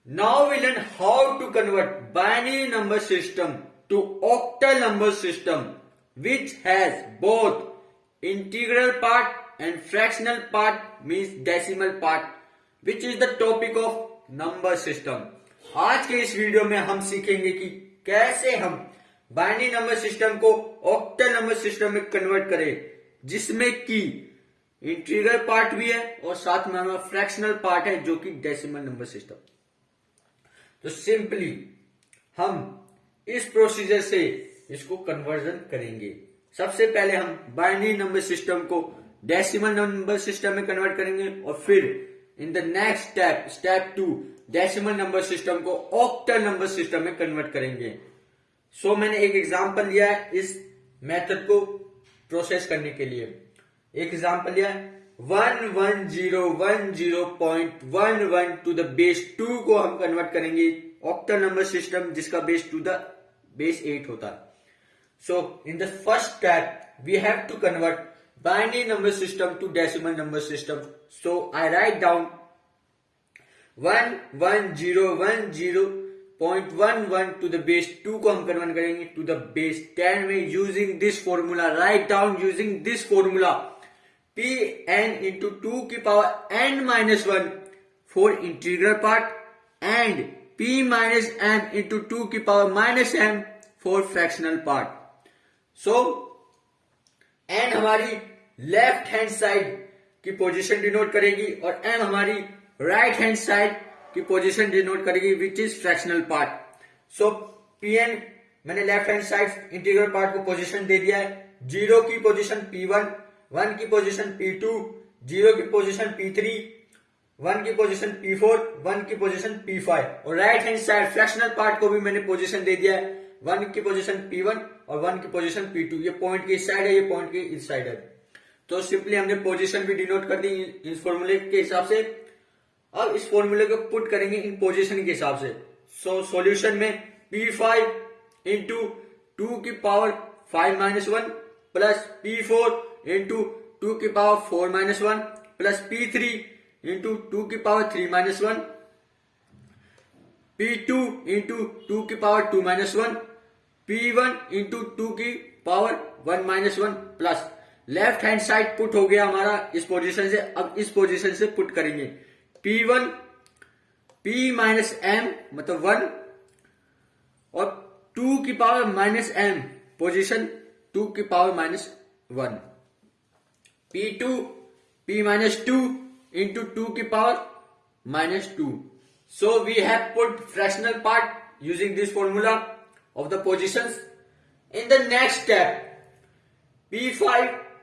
Now we learn how to convert binary number system to octal number system, which has both integral part and fractional part, means decimal part, which is the topic of number system. आज के इस video में हम सीखेंगे कि कैसे हम binary number system को ऑक्टल नंबर सिस्टम में कन्वर्ट करें, जिसमें कि इंटीग्रल पार्ट भी है और साथ में हमारा फ्रैक्शनल पार्ट है जो कि डेसिमल नंबर सिस्टम। तो सिंपली हम इस प्रोसीजर से इसको कन्वर्जन करेंगे। सबसे पहले हम बाइनरी नंबर सिस्टम को डेसिमल नंबर सिस्टम में कन्वर्ट करेंगे और फिर इन the next step 2 decimal number system को ऑक्टल नंबर सिस्टम में कन्वर्ट करेंगे। सो मैंने एक एग्जांपल लिया है इस मेथड को प्रोसेस करने के लिए। एक एग्जांपल लिया है 11010.11 टू द बेस 2 को हम कन्वर्ट करेंगे ऑक्टल नंबर सिस्टम, जिसका बेस टू द बेस 8 होता है। So in the first step we have to convert binary number system to decimal number system. So I write down 11010.11 to the base 2 को हम convert करेंगे to the base 10 में using this formula. Write down using this formula Pn into 2 की power n minus 1 for integral part and P minus m into 2 की power minus m for fractional part. So n हमारी left hand side की position denote करेगी और m हमारी right hand side की position denote करेगी which is fractional part. So Pn मैंने left hand side integral part को पोजीशन दे दिया है। 0 की पोजीशन P1, 1 की पोजीशन P2, 0 की पोजीशन P3, 1 की पोजीशन P4, 1 की पोजीशन P5 और right hand side fractional part को भी मैंने पोजीशन दे दिया है। 1 की पोजीशन P1 और 1 की पोजीशन P2। ये पॉइंट की इस साइड है, ये पॉइंट की इस साइड है। तो सिंपली हमने पोजीशन भी डिनोट कर दी इस फॉर्मूले के हिसाब से। अब इस फॉर्मूले को पुट करेंगे इन पोजीशन के हिसाब से। सो सॉल्यूशन में P5 इंटू 2 की power 5 minus 1 plus P4 into 2 की power 4 minus 1 plus P3 into 2 की पावर 3 माइनस 1, P2 इंटू 2 की पावर 2 माइनस 1, P1 इंटू 2 की power 1 minus 1 plus left hand side put हो गया हमारा इस पोजीशन से। अब इस पोजीशन से पुट करेंगे P1 P माइनस m मतलब 1 और 2 की पावर माइनस m पोजीशन 2 की power minus 1, P2 P minus 2 into 2 की power minus 2. So we have put fractional part using this formula of the positions. In the next step, P5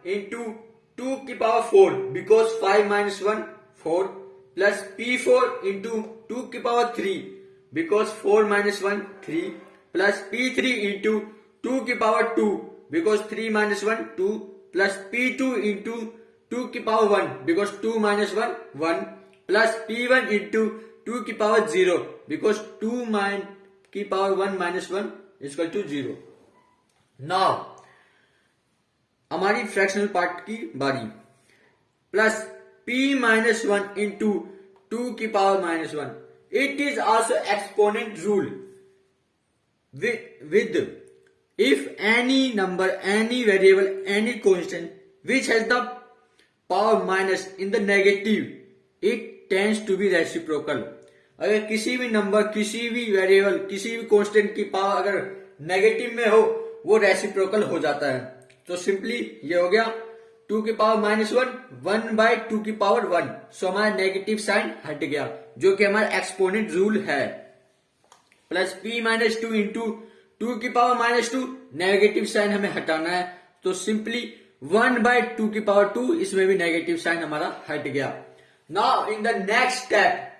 into 2 की power 4 because 5 minus 1 4 plus P4 into 2 की power 3 because 4 minus 1 3 plus P3 into 2 की power 2 because 3 minus 1 2 plus P2 into 2 की power 1 because 2 minus 1 1 plus P1 into 2 की power 0 because 2 की power 1 minus 1 is equal to 0. Now हमारी fractional part की बारी plus P minus 1 into 2 की power minus 1. It is also exponent rule with if any number, any variable, any constant which has the power minus in the negative, it tends to be reciprocal. अगर किसी भी number, किसी भी variable, किसी भी constant की power अगर negative में हो वो रेसिप्रोकल हो जाता है। तो सिंपली ये हो गया 2 की पावर माइनस 1 1 बाय 2 की पावर 1। सो हमारा नेगेटिव साइन हट गया जो कि हमारा एक्सपोनेंट रूल है। प्लस P माइनस 2 इंटू 2 की पावर माइनस 2, नेगेटिव साइन हमें हटाना है तो सिंपली 1 बाय 2 की पावर 2, इसमें भी नेगेटिव साइन हमारा हट गया। Now in the next step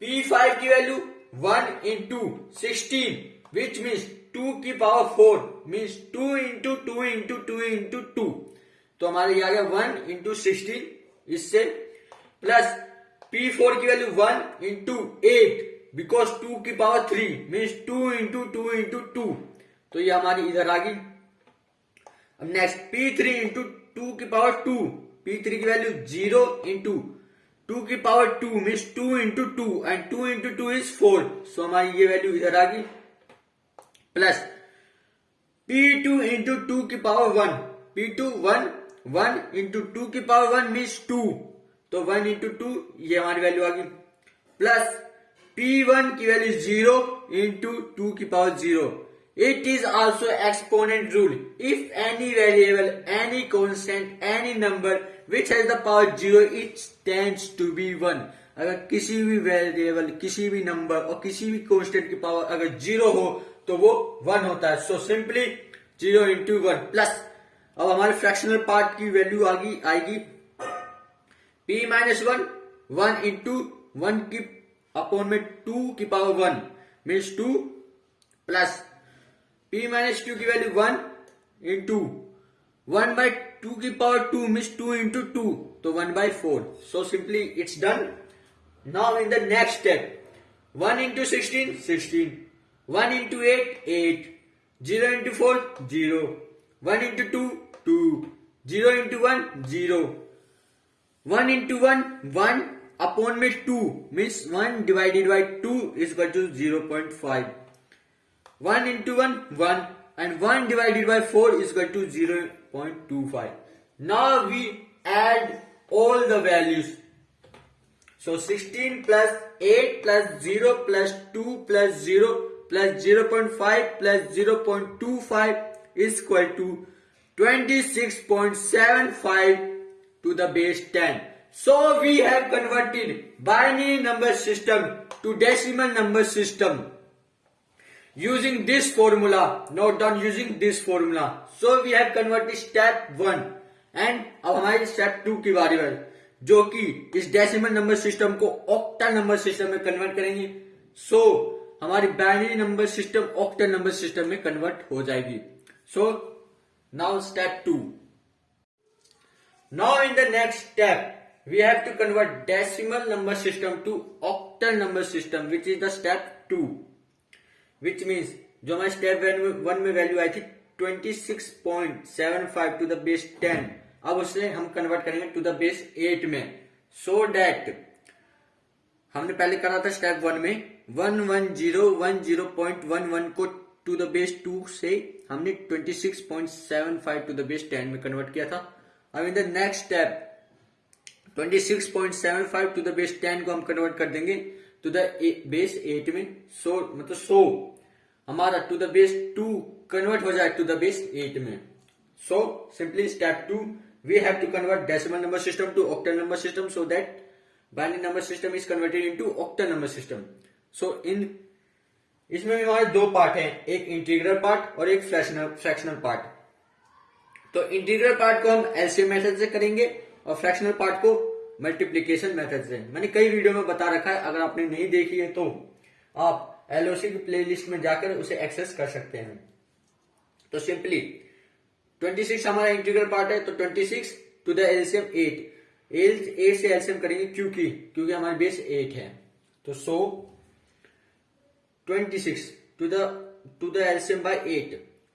P5 की वैल्यू 1 इंटू 16 विच मीन्स 2 की power 4 means 2 into 2 into 2 into 2। तो हमारे ये आ गया 1 इंटू 16 इससे प्लस P4 की वैल्यू 1 इंटू 8 बिकॉज 2 की पावर 3 मीन्स 2 इंटू 2 इंटू 2। तो ये हमारी इधर आ गई। अब नेक्स्ट P3 इंटू 2 की पावर 2, P3 की वैल्यू 0 इंटू 2 की power 2 means 2 into 2 and 2 into 2 is 4. सो हमारी ये वैल्यू इधर आ गई. प्लस P2 इंटू 2 की पावर 1. P2 1 1 इंटू 2 की पावर 1 मीन्स 2. तो 1 इंटू 2 ये हमारी वैल्यू आ गई. प्लस P1 की वैल्यू 0 इंटू 2 की power 0. It is also exponent rule. If any variable, any constant, any number which has the power 0, it tends to be 1. अगर किसी भी वेरिएबल, किसी भी नंबर और किसी भी कांस्टेंट की पावर अगर 0 हो तो वो 1 होता है. So simply 0 into 1 plus. अब हमारे फ्रैक्शनल पार्ट की वैल्यू आएगी P माइनस 1 1 इंटू 1 की अपॉन में 2 की power 1 means 2 plus P minus 2 की वैल्यू 1 इंटू 1 बाई 2 की पावर 2 मीन्स 2 इंटू 2 तो 1 by 4. So simply it's done. Now in the next step 1 into 16 16 1 into 8 8 0 into 4 0 1 into 2 2 0 into 1 0 1 into 1 1 upon में 2 means 1 divided by 2 is equal to 0.5. 1 into 1 1 and 1 divided by 4 is equal to 0.25. Now we add all the values. So 16 plus 8 plus 0 plus 2 plus 0 plus 0.5 plus 0.25 is equal to 26.75 to the base 10. So we have converted binary number system to decimal number system using this formula. Note down using this formula. So we have converted step 1 and अब हमारी step 2 की बारी है जो कि इस decimal number system को octal number system में कन्वर्ट करेंगे. सो हमारी binary number system octal number system में कन्वर्ट हो जाएगी. So now step 2. Now in the next step we have to convert decimal number system to octal number system which is the step 2. Which means जो हमारे step 1 में value आई थी 26.75 to the base 10, अब उसे हम convert करेंगे to the base 8 में. So that हमने पहले करा था स्टेप 1 में 11010.11 को टू द बेस 2 से हमने 26.75 टू द बेस 10 में कन्वर्ट किया था. अब in the next step 26.75 to the base 10 को हम कन्वर्ट कर देंगे टू द बेस 8 में. सो हमारा टू द बेस 2 कन्वर्ट हो जाए टू द बेस 8 में. So simply step 2 we have to convert decimal number system to octal number system so that binary number system is converted into octal number system. So इसमें हमारे दो part हैं, एक integral part और एक fractional part. तो integral part को हम एलसीएम मेथड से करेंगे और फ्रैक्शनल पार्ट को मल्टीप्लीकेशन मेथड से. मैंने कई वीडियो में बता रखा है, अगर आपने नहीं देखी है तो आप एलओसी की प्लेलिस्ट में जाकर उसे एक्सेस कर सकते हैं. तो सिंपली 26 हमारा इंटीग्रल पार्ट है तो 26 टू द एलसीएम 8 से एलसीएम करेंगे क्योंकि हमारे बेस 8 है. तो so 26 to the LCM by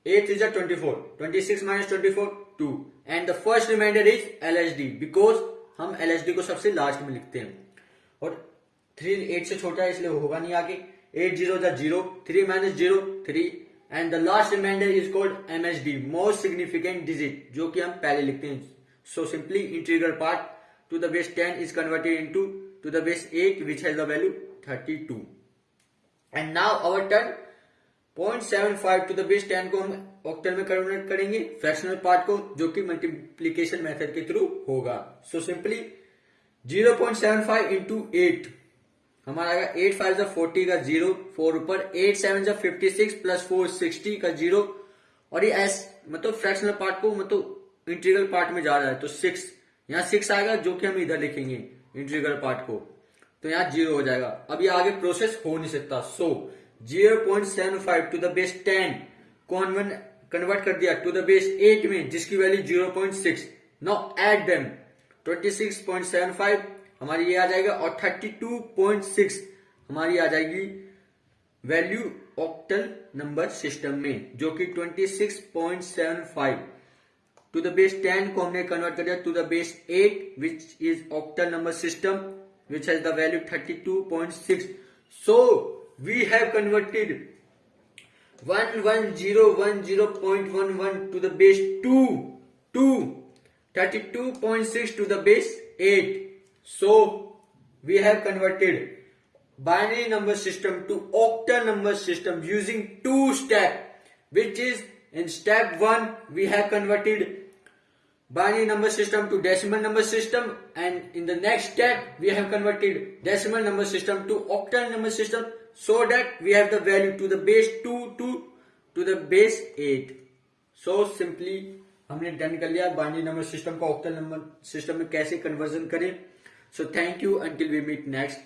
8 is a 24. 26 minus 24 2 and the first remainder is LHD because हम LHD को सबसे लास्ट में लिखते हैं और 3 8 से छोटा है इसलिए होगा नहीं आगे. 8 0 0 3 minus 0 3 and the last remainder is called MSD most significant digit जो कि हम पहले लिखते हैं. So simply integral part to the base 10 is converted into to the base 8 which has the value 32. And now our turn 0.75 to the base 10 को हम octal में convert करेंगे फ्रैक्शनल पार्ट को जो कि मल्टीप्लीकेशन मेथड के थ्रू होगा. So simply 0.75 into 8 हमारा आएगा 8 5 40 का 0 4 ऊपर 8 7 56 प्लस 4 60 का 0 और ये एस मतलब फ्रैक्शनल पार्ट को मतलब इंटीग्रल पार्ट में जा रहा है तो 6 यहाँ 6 आएगा जो कि हम इधर लिखेंगे इंटीग्रल पार्ट को तो यहाँ 0 हो जाएगा. अब ये आगे प्रोसेस हो नहीं सकता. सो 0.75 टू द बेस 10 को हमने कन्वर्ट कर दिया टू द बेस 8 में जिसकी वैल्यू 0.6. नाउ ऐड देम 26.75 हमारी ये आ जाएगा और 32.6 हमारी आ जाएगी वैल्यू ऑक्टल नंबर सिस्टम में जो कि 26.75 टू द बेस 10 को हमने कन्वर्ट कर दिया to the base 8 which is octal number system which has the value 32.6. So we have converted 11010.11 to the base 2 to 32.6 to the base 8. So we have converted binary number system to octal number system using 2 steps, which is in step 1 we have converted binary number system to decimal number system, and in the next step we have converted decimal number system to octal number system, so that we have the value to the base 2 to the base 8. So simply हमने done कर लिया binary number system को octal number system में कैसे conversion करें. So thank you until we meet next.